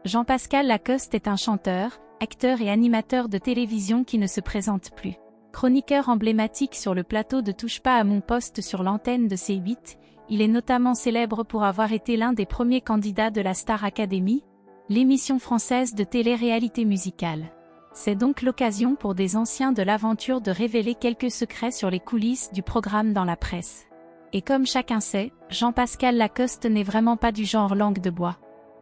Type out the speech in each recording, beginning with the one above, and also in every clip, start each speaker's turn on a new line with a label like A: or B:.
A: Jean-Pascal Lacoste est un chanteur, acteur et animateur de télévision qui ne se présente plus. Chroniqueur emblématique sur le plateau de Touche pas à mon poste sur l'antenne de C8, il est notamment célèbre pour avoir été l'un des premiers candidats de la Star Academy, l'émission française de télé-réalité musicale. C'est donc l'occasion pour des anciens de l'aventure de révéler quelques secrets sur les coulisses du programme dans la presse. Et comme chacun sait, Jean-Pascal Lacoste n'est vraiment pas du genre langue de bois.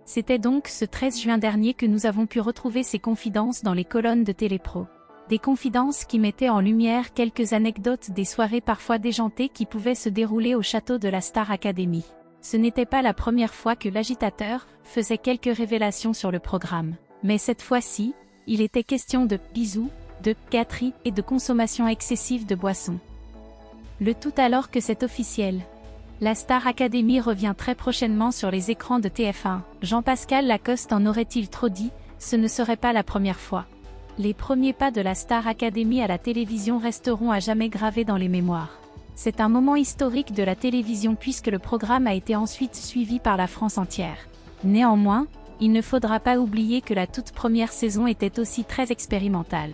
A: C'était donc ce 13 juin dernier que nous avons pu retrouver ses confidences dans les colonnes de Télépro. Des confidences qui mettaient en lumière quelques anecdotes des soirées parfois déjantées qui pouvaient se dérouler au château de la Star Academy. Ce n'était pas la première fois que l'agitateur faisait quelques révélations sur le programme. Mais cette fois-ci, il était question de bisous, de gâteries et de consommation excessive de boissons. Le tout alors que c'est officiel. La Star Academy revient très prochainement sur les écrans de TF1. Jean-Pascal Lacoste en aurait-il trop dit? Ce ne serait pas la première fois. Les premiers pas de la Star Academy à la télévision resteront à jamais gravés dans les mémoires. C'est un moment historique de la télévision puisque le programme a été ensuite suivi par la France entière. Néanmoins, il ne faudra pas oublier que la toute première saison était aussi très expérimentale.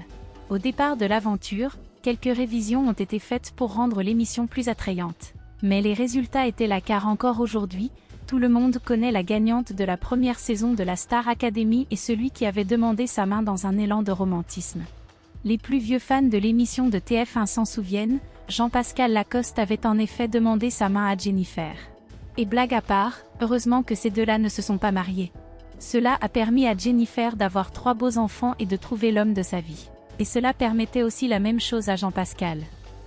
A: Au départ de l'aventure, quelques révisions ont été faites pour rendre l'émission plus attrayante. Mais les résultats étaient là car encore aujourd'hui, tout le monde connaît la gagnante de la première saison de la Star Academy et celui qui avait demandé sa main dans un élan de romantisme. Les plus vieux fans de l'émission de TF1 s'en souviennent, Jean-Pascal Lacoste avait en effet demandé sa main à Jennifer. Et blague à part, heureusement que ces deux-là ne se sont pas mariés. Cela a permis à Jennifer d'avoir 3 beaux enfants et de trouver l'homme de sa vie. Et cela permettait aussi la même chose à Jean-Pascal.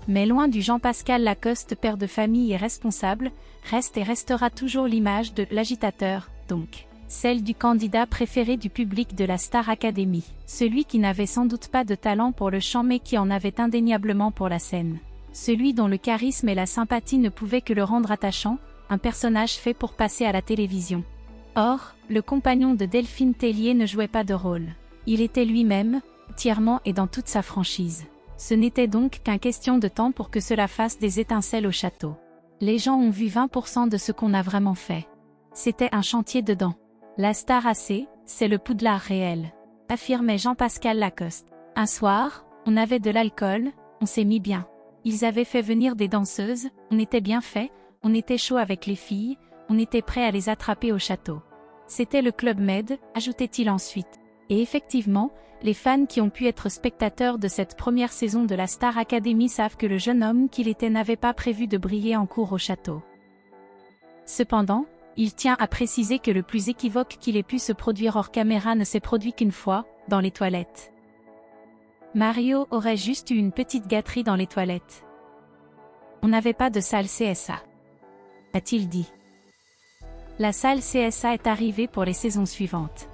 A: Mais loin du Jean-Pascal Lacoste père de famille et responsable, reste et restera toujours l'image de l'agitateur, donc. Celle du candidat préféré du public de la Star Academy. Celui qui n'avait sans doute pas de talent pour le chant mais qui en avait indéniablement pour la scène. Celui dont le charisme et la sympathie ne pouvaient que le rendre attachant, un personnage fait pour passer à la télévision. Or, le compagnon de Delphine Tellier ne jouait pas de rôle. Il était lui-même, entièrement et dans toute sa franchise. Ce n'était donc qu'une question de temps pour que cela fasse des étincelles au château. Les gens ont vu 20% de ce qu'on a vraiment fait. C'était un chantier dedans. La Star AC, c'est le Poudlard réel, affirmait Jean-Pascal Lacoste. Un soir, on avait de l'alcool, on s'est mis bien. Ils avaient fait venir des danseuses, on était bien fait, on était chaud avec les filles, on était prêt à les attraper au château. C'était le Club Med, ajoutait-il ensuite. Et effectivement, les fans qui ont pu être spectateurs de cette première saison de la Star Academy savent que le jeune homme qu'il était n'avait pas prévu de briller en cours au château. Cependant, il tient à préciser que le plus équivoque qu'il ait pu se produire hors caméra ne s'est produit qu'une fois, dans les toilettes. Mario aurait juste eu une petite gâterie dans les toilettes. On n'avait pas de salle CSA, a-t-il dit. La salle CSA est arrivée pour les saisons suivantes.